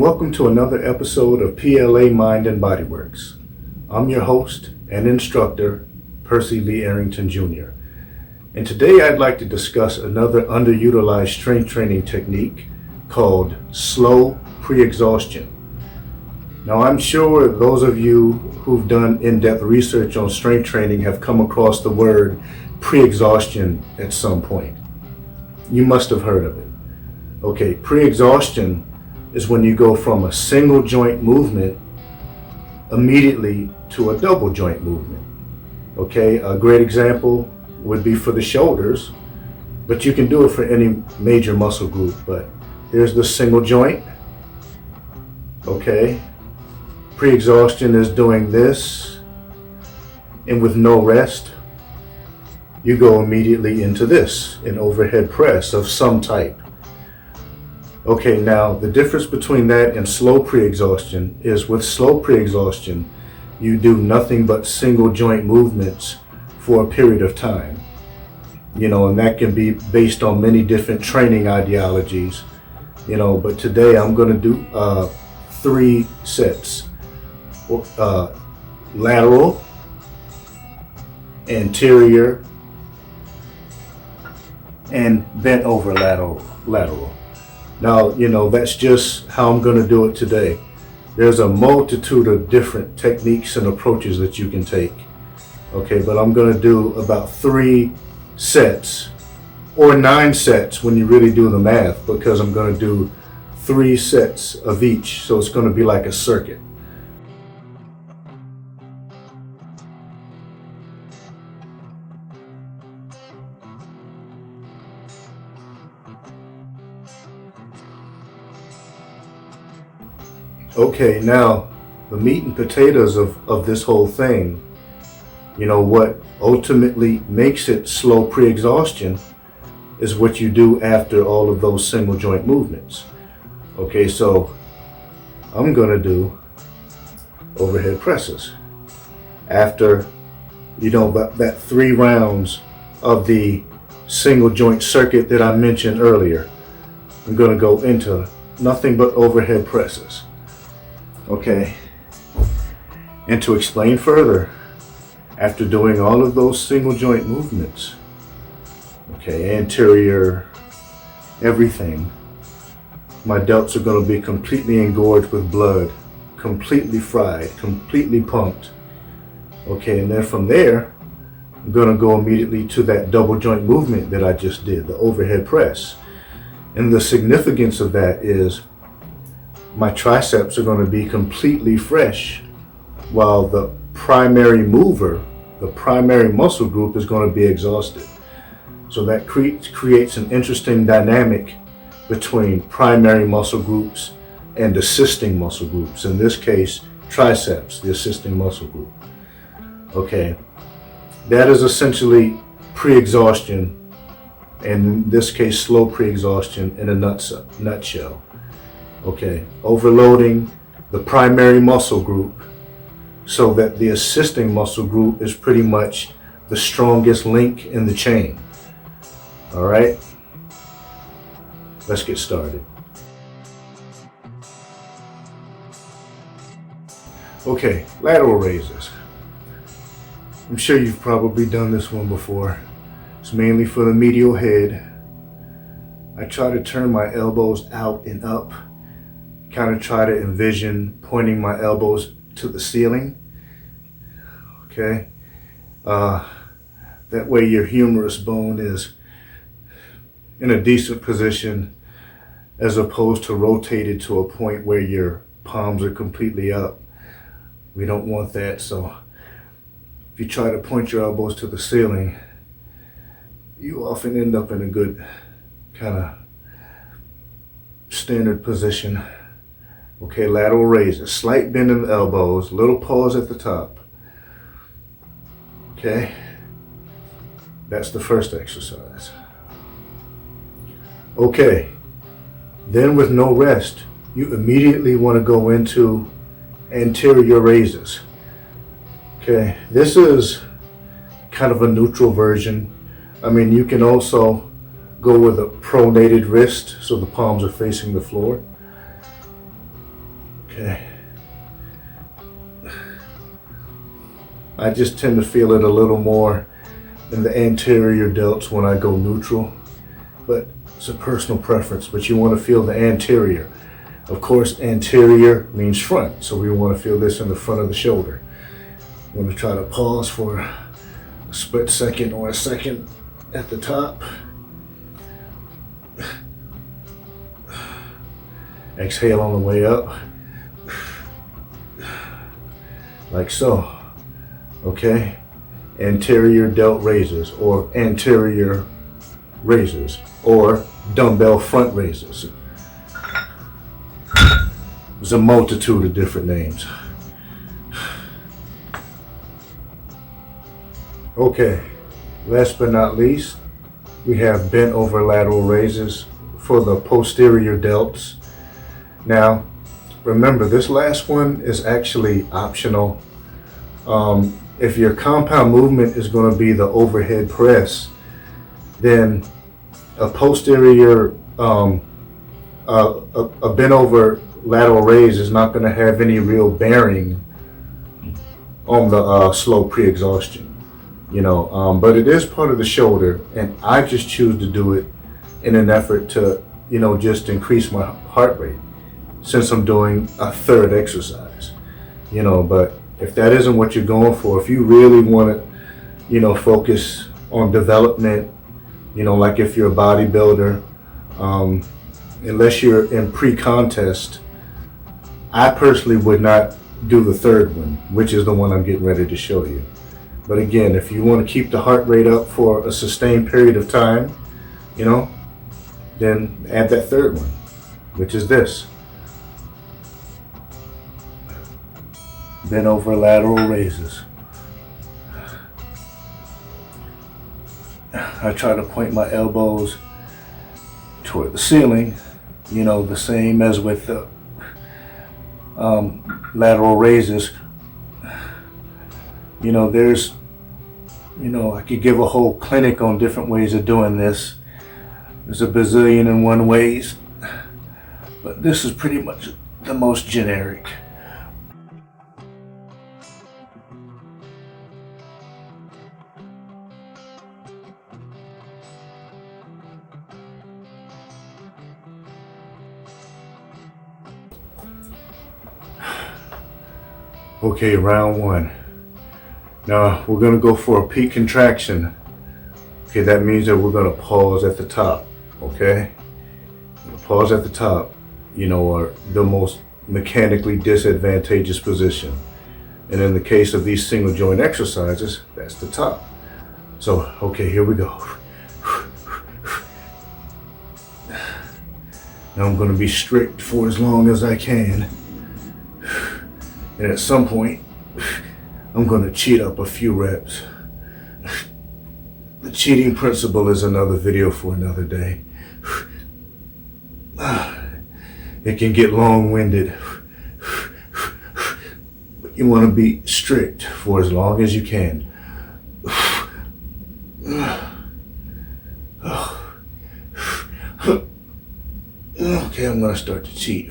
welcome to another episode of PLA Mind and Body Works. I'm your host and instructor, Percy Arrington Jr. And today I'd like to discuss another underutilized strength training technique called slow pre-exhaustion. Now I'm sure those of you who've done in-depth research on strength training have come across the word pre-exhaustion at some point. You must have heard of it. Okay, pre-exhaustion is when you go from a single joint movement immediately to a double joint movement. Okay, a great example would be for the shoulders, but you can do it for any major muscle group. But here's the single joint. Okay, pre-exhaustion is doing this, and with no rest, you go immediately into this, an overhead press of some type. Okay, now the difference between that and slow pre-exhaustion is with slow pre-exhaustion, you do nothing but single joint movements for a period of time. And that can be based on many different training ideologies, but today I'm going to do 3 sets. Lateral, anterior, and bent over lateral. Now, that's just how I'm going to do it today. There's a multitude of different techniques and approaches that you can take. Okay, but I'm going to do about 3 sets or 9 sets when you really do the math, because I'm going to do 3 sets of each. So it's going to be like a circuit. Okay, now the meat and potatoes of this whole thing, what ultimately makes it slow pre-exhaustion is what you do after all of those single joint movements. Okay, so I'm going to do overhead presses. After, that 3 rounds of the single joint circuit that I mentioned earlier, I'm going to go into nothing but overhead presses. Okay, and to explain further, after doing all of those single joint movements, okay, anterior, everything, my delts are going to be completely engorged with blood, completely fried, completely pumped. Okay, and then from there, I'm going to go immediately to that double joint movement that I just did, the overhead press. And the significance of that is my triceps are going to be completely fresh, while the primary mover, the primary muscle group, is going to be exhausted. So that creates an interesting dynamic between primary muscle groups and assisting muscle groups. In this case, triceps, the assisting muscle group. Okay, that is essentially pre-exhaustion, and in this case, slow pre-exhaustion in a nutshell. Okay, overloading the primary muscle group so that the assisting muscle group is pretty much the strongest link in the chain. All right, let's get started. Okay, lateral raises. I'm sure you've probably done this one before. It's mainly for the medial head. I try to turn my elbows out and up. Kind of try to envision pointing my elbows to the ceiling. Okay, that way your humerus bone is in a decent position, as opposed to rotated to a point where your palms are completely up. We don't want that. So if you try to point your elbows to the ceiling, you often end up in a good kind of standard position. Okay, lateral raises, slight bend in the elbows, little pause at the top. Okay, that's the first exercise. Okay, then with no rest, you immediately want to go into anterior raises. Okay, this is kind of a neutral version. I mean, you can also go with a pronated wrist, so the palms are facing the floor. Okay. I just tend to feel it a little more in the anterior delts when I go neutral, but it's a personal preference. But you want to feel the anterior. Of course, anterior means front, so we want to feel this in the front of the shoulder. I'm going to try to pause for a split second or a second at the top. Exhale on the way up, like so. Okay, anterior delt raises, or anterior raises, or dumbbell front raises. There's a multitude of different names. Okay, last but not least, we have bent over lateral raises for the posterior delts. Now, remember, this last one is actually optional. If your compound movement is going to be the overhead press, then a posterior, a bent over lateral raise is not going to have any real bearing on the slow pre-exhaustion. But it is part of the shoulder, and I just choose to do it in an effort to, just increase my heart rate, since I'm doing a third exercise, but if that isn't what you're going for, if you really want to, focus on development, like if you're a bodybuilder, unless you're in pre-contest, I personally would not do the third one, which is the one I'm getting ready to show you. But again, if you want to keep the heart rate up for a sustained period of time, then add that third one, which is this. Bent over lateral raises. I try to point my elbows toward the ceiling, the same as with the lateral raises. There's, I could give a whole clinic on different ways of doing this. There's a bazillion and one ways, but this is pretty much the most generic. Okay, round one. Now we're going to go for a peak contraction. Okay, that means that we're going to pause at the top. Okay, pause at the top, or the most mechanically disadvantageous position. And in the case of these single joint exercises, that's the top. So, okay, here we go. Now I'm going to be strict for as long as I can. And at some point, I'm going to cheat up a few reps. The cheating principle is another video for another day. It can get long-winded. But you want to be strict for as long as you can. Okay, I'm going to start to cheat.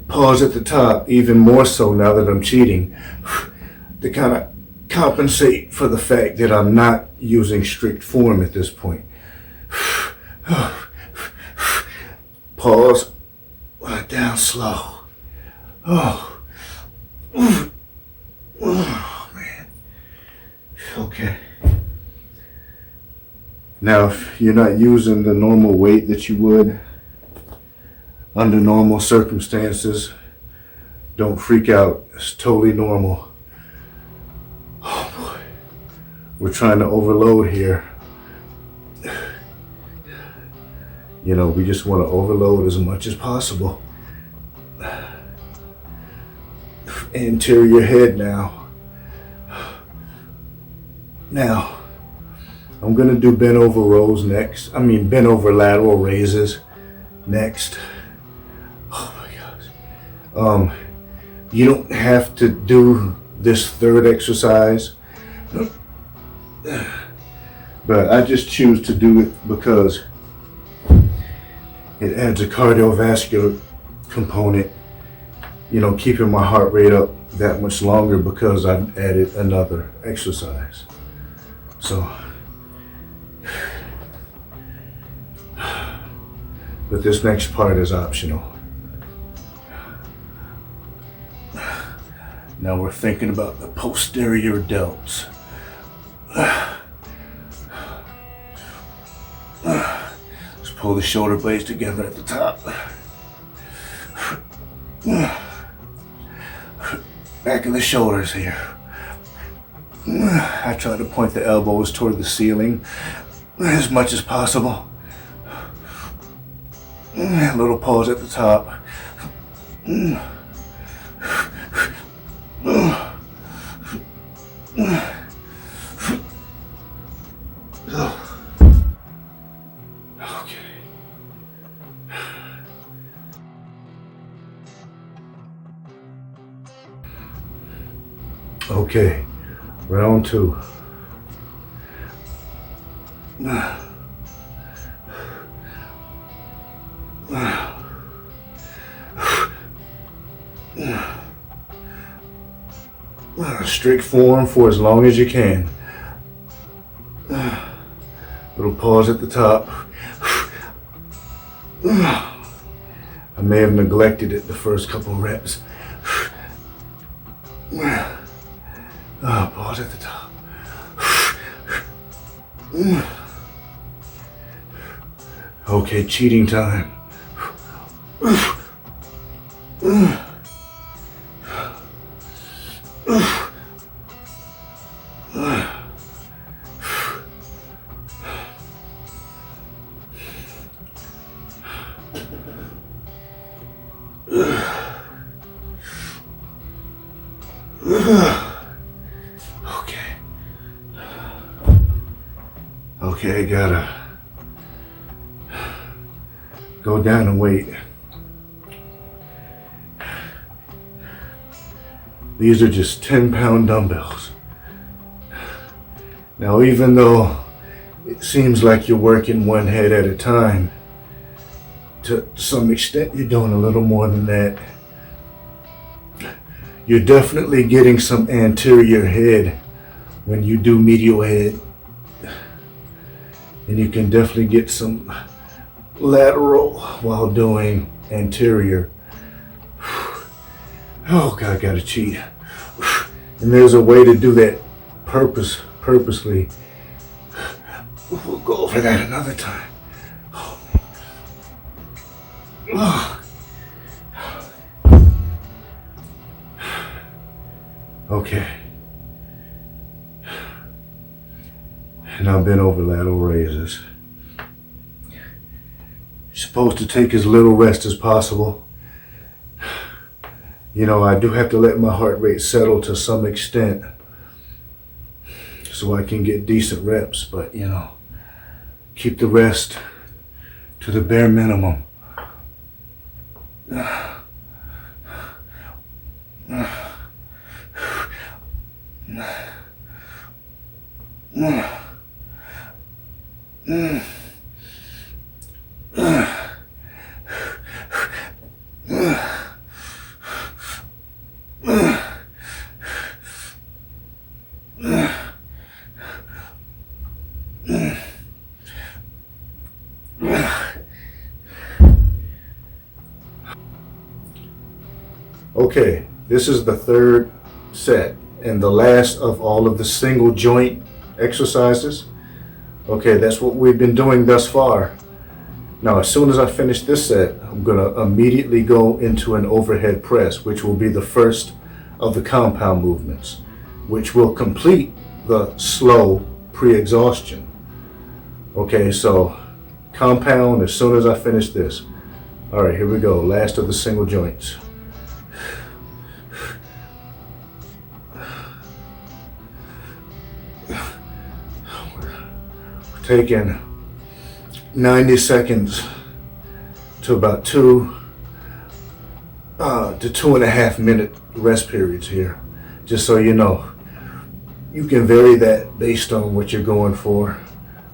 Pause at the top, even more so now that I'm cheating, to kind of compensate for the fact that I'm not using strict form at this point. Pause, down slow. Oh man. Okay. Now, if you're not using the normal weight that you would under normal circumstances, don't freak out. It's totally normal. Oh boy. We're trying to overload here. We just want to overload as much as possible. Anterior head now. Now, I'm going to do bent over rows next. Bent over lateral raises next. Oh my gosh. You don't have to do this third exercise, but I just choose to do it because It adds a cardiovascular component, you know, keeping my heart rate up that much longer because I've added another exercise. So, but this next part is optional. Now we're thinking about the posterior delts. Let's pull the shoulder blades together at the top. Back of the shoulders here. I try to point the elbows toward the ceiling as much as possible. A little pause at the top. Okay, round two. Strict form for as long as you can. Little pause at the top. I may have neglected it the first couple reps. Pause at the top. Okay, cheating time. Okay, gotta go down and weight. These are just 10-pound dumbbells. Now, even though it seems like you're working one head at a time, to some extent you're doing a little more than that. You're definitely getting some anterior head when you do medial head. And you can definitely get some lateral while doing anterior. Oh God, gotta cheat. And there's a way to do that purposely. We'll go over that another time. Oh. Okay. Now bend over lateral raises. You're supposed to take as little rest as possible. You know, I do have to let my heart rate settle to some extent so I can get decent reps, but you know, keep the rest to the bare minimum. Okay, this is the third set and the last of all of the single joint exercises. Okay, that's what we've been doing thus far. Now, as soon as I finish this set, I'm gonna immediately go into an overhead press, which will be the first of the compound movements, which will complete the slow pre-exhaustion. Okay, so compound as soon as I finish this. All right, here we go, last of the single joints. Taking 90 seconds to about 2 to 2.5 minute rest periods here. Just so you know, you can vary that based on what you're going for,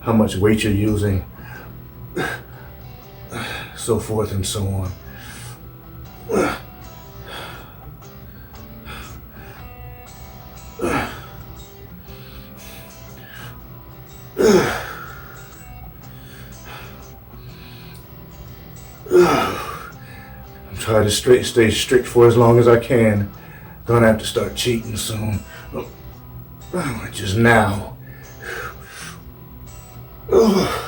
how much weight you're using. so forth and so on. I'm trying to stay strict for as long as I can. Gonna have to start cheating soon. Just now. Oh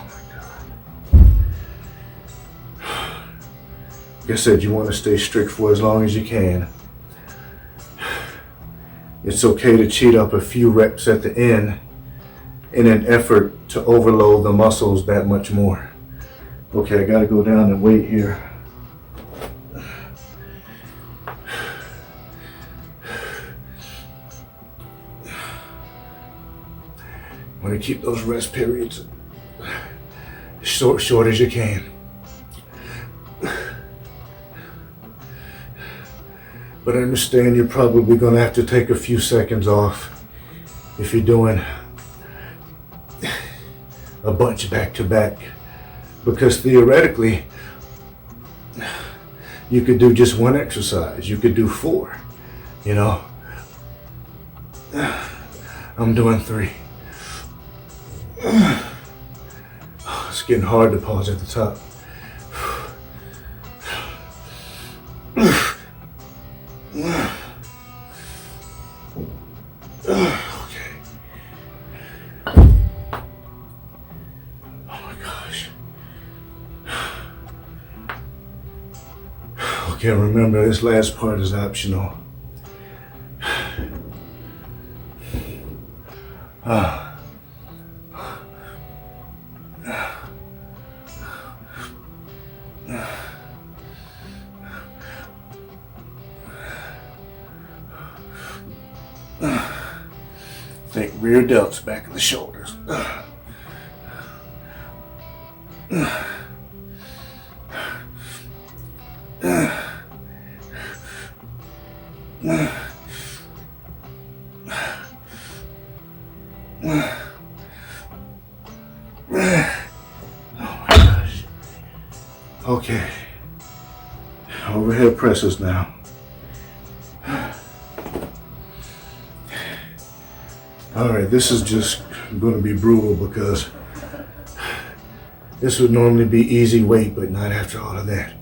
my God. Like I said, you want to stay strict for as long as you can. It's okay to cheat up a few reps at the end in an effort to overload the muscles that much more. Okay, I gotta go down and wait here. Want to keep those rest periods as short as you can. But I understand you're probably going to have to take a few seconds off if you're doing a bunch back to back. Because theoretically, you could do just one exercise. You could do 4, you know. I'm doing 3. It's getting hard to pause at the top. Okay. Oh my gosh. Okay, remember this last part is optional. Think rear delts, back of the shoulders. Oh my gosh. Okay. Overhead presses now. Alright, this is just going to be brutal because this would normally be easy weight, but not after all of that.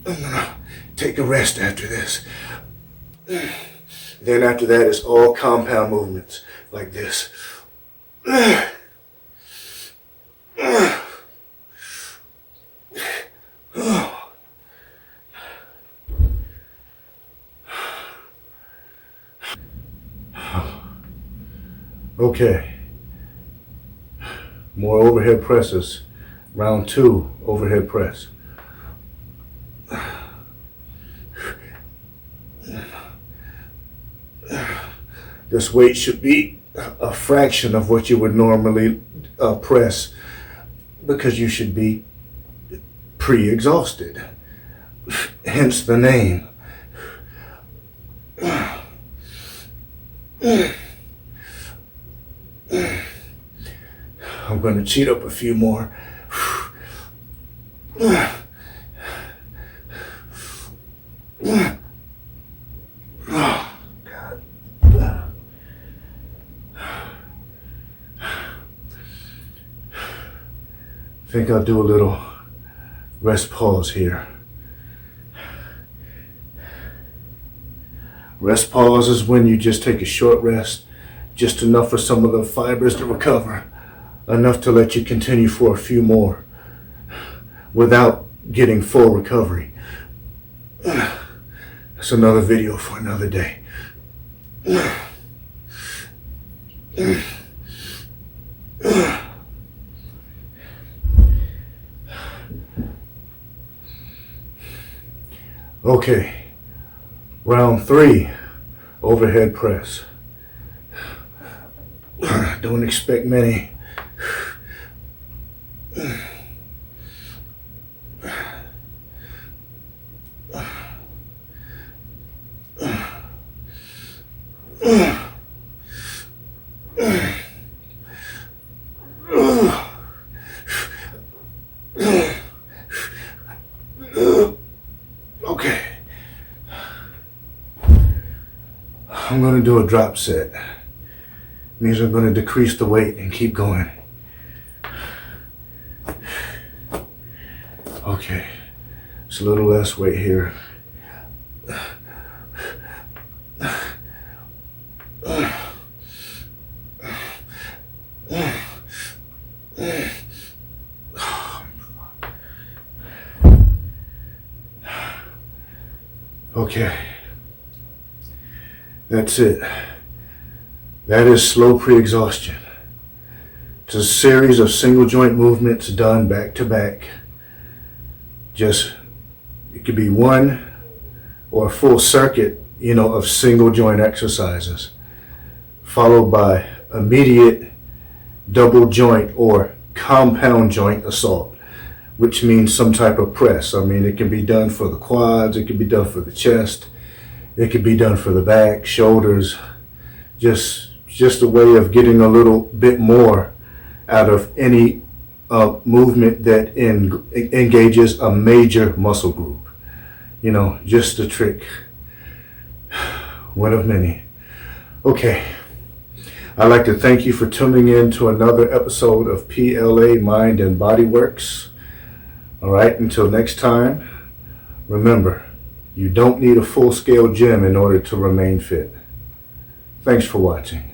I'm going to take a rest after this. Then after that, it's all compound movements like this. Okay, more overhead presses. Round 2, overhead press. This weight should be a fraction of what you would normally press because you should be pre-exhausted, hence the name. I'm going to cheat up a few more. Oh, God. I think I'll do a little rest pause here. Rest pause is when you just take a short rest, just enough for some of the fibers to recover, enough to let you continue for a few more without getting full recovery. That's another video for another day. Okay, round 3, overhead press. Don't expect many. Okay. I'm going to do a drop set. Means I'm going to decrease the weight and keep going. Okay. It's a little less weight here. Okay. That's it. That is slow pre-exhaustion. It's a series of single joint movements done back to back. Just, it could be one or a full circuit, of single joint exercises, followed by immediate double joint or compound joint assault, which means some type of press. I mean, it can be done for the quads, it can be done for the chest, it could be done for the back, shoulders, just a way of getting a little bit more out of any movement that engages a major muscle group. Just a trick. One of many. Okay. I'd like to thank you for tuning in to another episode of PLA Mind and Body Works. All right, until next time, remember, you don't need a full-scale gym in order to remain fit. Thanks for watching.